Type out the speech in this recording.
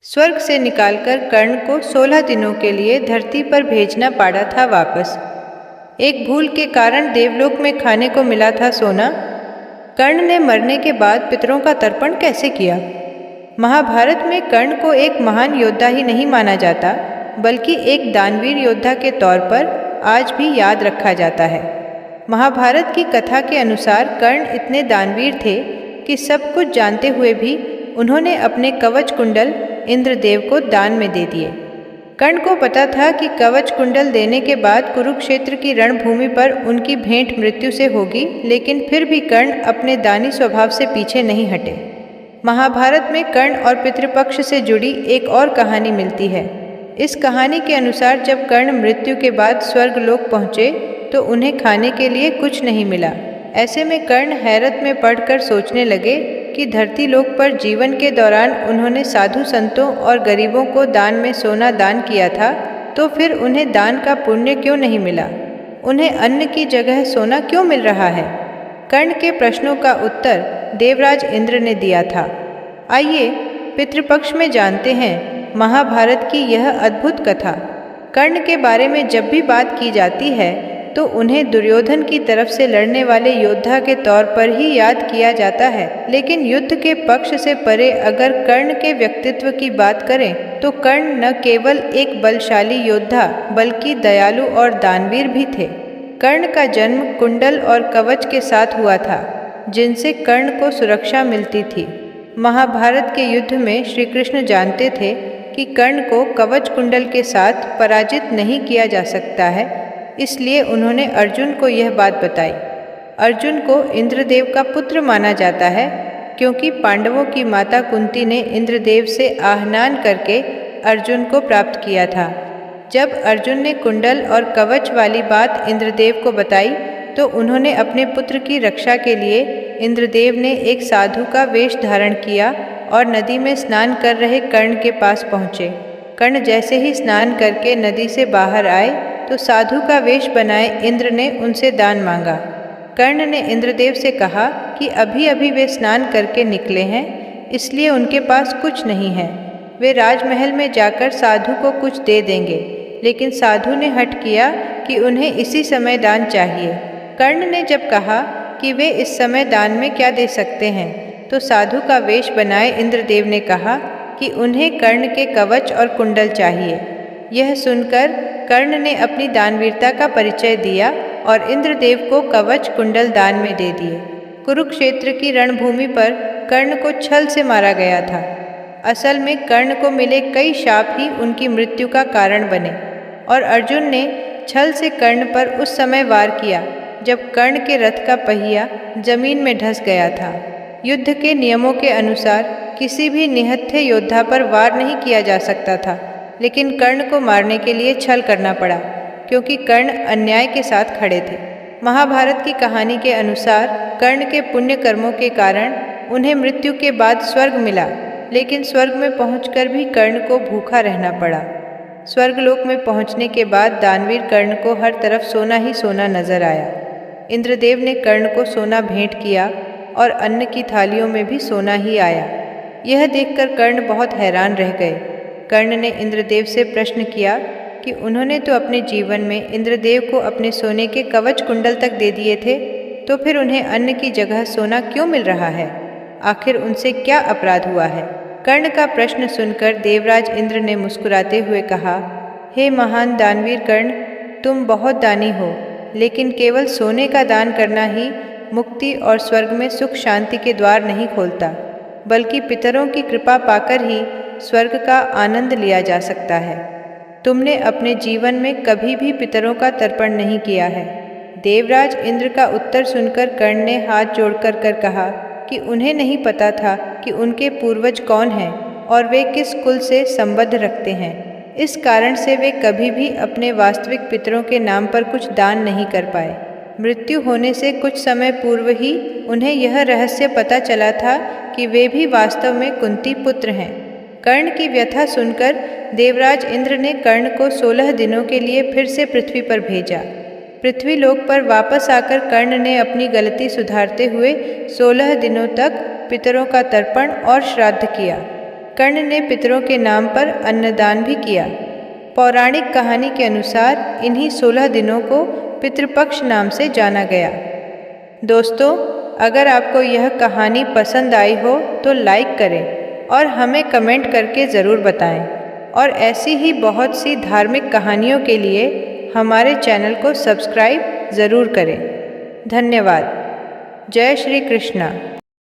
स्वर्ग से निकालकर कर्ण को 16 दिनों के लिए धरती पर भेजना पड़ा था वापस। एक भूल के कारण देवलोक में खाने को मिला था सोना। कर्ण ने मरने के बाद पितरों का तर्पण कैसे किया? महाभारत में कर्ण को एक महान योद्धा ही नहीं माना जाता, बल्कि एक दानवीर योद्धा के तौर पर आज भी याद रखा जाता है। महाभारत की कथा के अनुसार कर्ण इतने दानवीर थे कि सब कुछ जानते हुए भी उन्होंने अपने कवच कुंडल इंद्रदेव को दान में दे दिए। कर्ण को पता था कि कवच कुंडल देने के बाद कुरुक्षेत्र की रणभूमि पर उनकी भेंट मृत्यु से होगी, लेकिन फिर भी कर्ण अपने दानी स्वभाव से पीछे नहीं हटे। महाभारत में कर्ण और पितृपक्ष से जुड़ी एक और कहानी मिलती है। इस कहानी के अनुसार जब कर्ण मृत्यु के बाद स्वर्गलोक पहुँचे तो उन्हें खाने के लिए कुछ नहीं मिला। ऐसे में कर्ण हैरत में पड़कर सोचने लगे कि धरती लोक पर जीवन के दौरान उन्होंने साधु संतों और गरीबों को दान में सोना दान किया था, तो फिर उन्हें दान का पुण्य क्यों नहीं मिला? उन्हें अन्न की जगह सोना क्यों मिल रहा है? कर्ण के प्रश्नों का उत्तर देवराज इंद्र ने दिया था। आइए पितृपक्ष में जानते हैं महाभारत की यह अद्भुत कथा। कर्ण के बारे में जब भी बात की जाती है तो उन्हें दुर्योधन की तरफ से लड़ने वाले योद्धा के तौर पर ही याद किया जाता है, लेकिन युद्ध के पक्ष से परे अगर कर्ण के व्यक्तित्व की बात करें तो कर्ण न केवल एक बलशाली योद्धा बल्कि दयालु और दानवीर भी थे। कर्ण का जन्म कुंडल और कवच के साथ हुआ था, जिनसे कर्ण को सुरक्षा मिलती थी। महाभारत के युद्ध में श्री कृष्ण जानते थे कि कर्ण को कवच कुंडल के साथ पराजित नहीं किया जा सकता है, इसलिए उन्होंने अर्जुन को यह बात बताई। अर्जुन को इंद्रदेव का पुत्र माना जाता है, क्योंकि पांडवों की माता कुंती ने इंद्रदेव से आह्वान करके अर्जुन को प्राप्त किया था। जब अर्जुन ने कुंडल और कवच वाली बात इंद्रदेव को बताई तो उन्होंने अपने पुत्र की रक्षा के लिए इंद्रदेव ने एक साधु का वेश धारण किया और नदी में स्नान कर रहे कर्ण के पास पहुँचे। कर्ण जैसे ही स्नान करके नदी से बाहर आए तो साधु का वेश बनाए इंद्र ने उनसे दान मांगा। कर्ण ने इंद्रदेव से कहा कि अभी अभी वे स्नान करके निकले हैं, इसलिए उनके पास कुछ नहीं है। वे राजमहल में जाकर साधु को कुछ दे देंगे, लेकिन साधु ने हठ किया कि उन्हें इसी समय दान चाहिए। कर्ण ने जब कहा कि वे इस समय दान में क्या दे सकते हैं, तो साधु का वेश बनाए इंद्रदेव ने कहा कि उन्हें कर्ण के कवच और कुंडल चाहिए। यह सुनकर कर्ण ने अपनी दानवीरता का परिचय दिया और इंद्रदेव को कवच कुंडल दान में दे दिए। कुरुक्षेत्र की रणभूमि पर कर्ण को छल से मारा गया था। असल में कर्ण को मिले कई शाप ही उनकी मृत्यु का कारण बने, और अर्जुन ने छल से कर्ण पर उस समय वार किया जब कर्ण के रथ का पहिया जमीन में धंस गया था। युद्ध के नियमों के अनुसार किसी भी निहत्थे योद्धा पर वार नहीं किया जा सकता था, लेकिन कर्ण को मारने के लिए छल करना पड़ा, क्योंकि कर्ण अन्याय के साथ खड़े थे। महाभारत की कहानी के अनुसार कर्ण के पुण्य कर्मों के कारण उन्हें मृत्यु के बाद स्वर्ग मिला, लेकिन स्वर्ग में पहुंचकर भी कर्ण को भूखा रहना पड़ा। स्वर्गलोक में पहुंचने के बाद दानवीर कर्ण को हर तरफ सोना ही सोना नजर आया। इंद्रदेव ने कर्ण को सोना भेंट किया और अन्न की थालियों में भी सोना ही आया। यह देखकर कर्ण बहुत हैरान रह गए। कर्ण ने इंद्रदेव से प्रश्न किया कि उन्होंने तो अपने जीवन में इंद्रदेव को अपने सोने के कवच कुंडल तक दे दिए थे, तो फिर उन्हें अन्न की जगह सोना क्यों मिल रहा है? आखिर उनसे क्या अपराध हुआ है? कर्ण का प्रश्न सुनकर देवराज इंद्र ने मुस्कुराते हुए कहा, हे महान दानवीर कर्ण, तुम बहुत दानी हो, लेकिन केवल सोने का दान करना ही मुक्ति और स्वर्ग में सुख शांति के द्वार नहीं खोलता, बल्कि पितरों की कृपा पाकर ही स्वर्ग का आनंद लिया जा सकता है। तुमने अपने जीवन में कभी भी पितरों का तर्पण नहीं किया है। देवराज इंद्र का उत्तर सुनकर कर्ण ने हाथ जोड़कर कहा कि उन्हें नहीं पता था कि उनके पूर्वज कौन हैं और वे किस कुल से संबंध रखते हैं। इस कारण से वे कभी भी अपने वास्तविक पितरों के नाम पर कुछ दान नहीं कर पाए। मृत्यु होने से कुछ समय पूर्व ही उन्हें यह रहस्य पता चला था कि वे भी वास्तव में कुंती पुत्र हैं। कर्ण की व्यथा सुनकर देवराज इंद्र ने कर्ण को 16 दिनों के लिए फिर से पृथ्वी पर भेजा। पृथ्वी लोक पर वापस आकर कर्ण ने अपनी गलती सुधारते हुए 16 दिनों तक पितरों का तर्पण और श्राद्ध किया। कर्ण ने पितरों के नाम पर अन्नदान भी किया। पौराणिक कहानी के अनुसार इन्हीं 16 दिनों को पितृपक्ष नाम से जाना गया। दोस्तों, अगर आपको यह कहानी पसंद आई हो तो लाइक करें और हमें कमेंट करके ज़रूर बताएं। और ऐसी ही बहुत सी धार्मिक कहानियों के लिए हमारे चैनल को सब्सक्राइब ज़रूर करें। धन्यवाद। जय श्री कृष्णा।